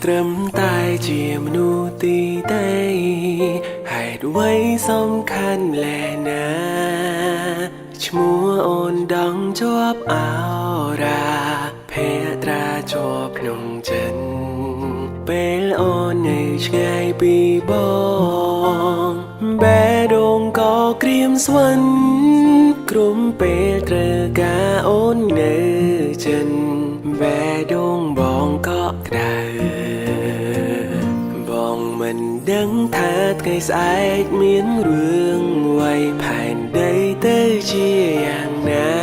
ត្រឹមតែជាមនុស្សទីដីហេតុអ្វីសំខាន់លែណាឈ្មោះអូនដងជាប់អោរាភេត្រាជាប់ក្នុងចិត្តពេលអូននៅឆ្ងាយពីបងបេះដូងក៏ក្រៀមស្វិនក្រុមពេលត្រូវការអូននៅចិនបេះដូងបងក៏ក្តៅបងមិនដឹងថាថ្ងៃស្អែកមានរឿងអ្វីផែនដីទៅជាយ៉ាងណា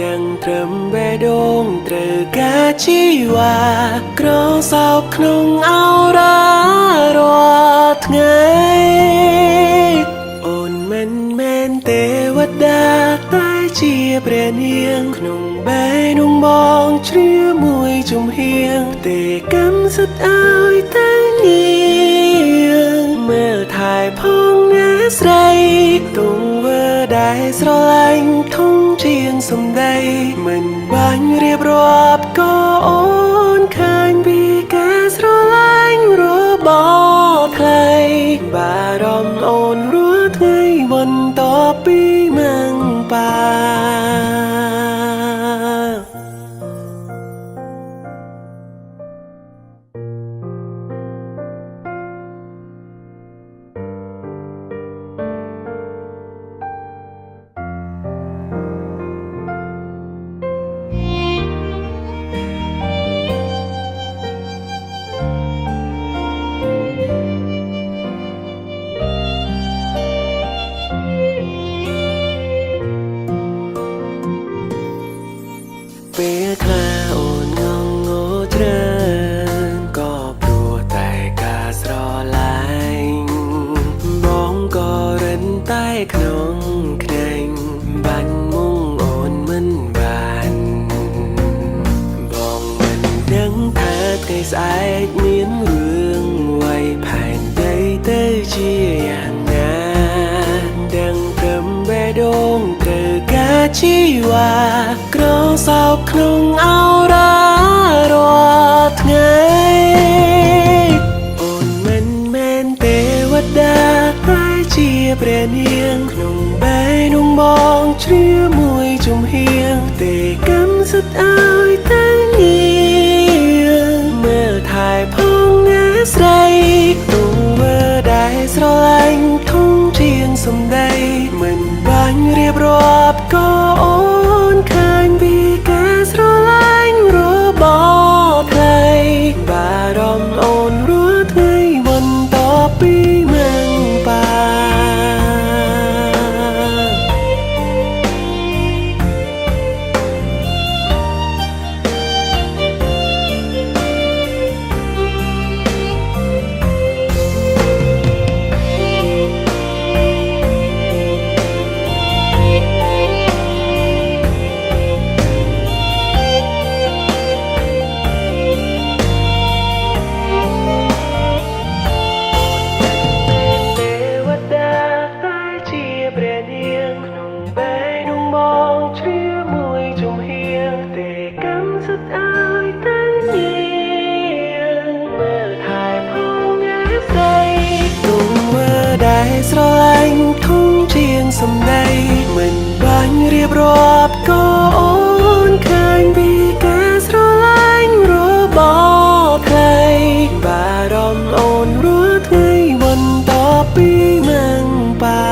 ដឹងត្រឹមបេះដូងត្រូវការជីវ៉ាក្រសោបក្នុងអោរារាល់ថ្ងៃអូនមិនមែនទេវតាតែជាព្រះនាងក្នុងបេះដូងបងជ្រាបមួយជំហៀងទេកម្មសិទ្ធឲ្យតែនាងមើលថែផងណាស្រីទង្វើដែលស្រឡាញ់ធំជាងសម្ដីមិនបាញ់រៀបរាប់ក៏អូនឃើញពីការស្រឡាញ់របស់ใครបារម្ភអូនរួចថ្ងៃបន្តពីម៉ាំងប៉ាពេលខ្លះអូនងងច្រើនក៏ព្រោះតែការស្រឡាញ់បងក៏រិនតែក្នុងខ្នែងបាញ់មុងអូនមិនបានបងមិនដឹងថាថ្ងៃស្អែកមានរឿងអ្វីផែនដីទៅជាយ៉ាងណាដឹងត្រឹមបេះដូងត្រូវការជីវ៉ាក្រសោបក្នុងអោរារាល់ថ្ងៃអូនមិនមែនទេវតាតែជាព្រះនាងក្នុងបេះដូងបងជ្រាបមួយជំហៀងទេកម្មសិទ្ធឲ្យតែនាងមើលថែផងណាស្រីទង្វើដែលស្រឡាញ់ធំជាងសម្ដីមិនបាញ់រៀបរាប់ក៏អូនឃើញពីការស្រឡាញ់របស់ใครបារម្ភអូនរួចថ្ងៃបន្តពីម៉ាំងប៉ាស្រឡាញ់ធំជាងសម្ដីមិនបាញ់រៀបរាប់ក៏អូនឃើញពីការស្រឡាញ់របស់ใครបារម្ភអូនរួចថ្ងៃបន្តពីម៉ាំងប៉ា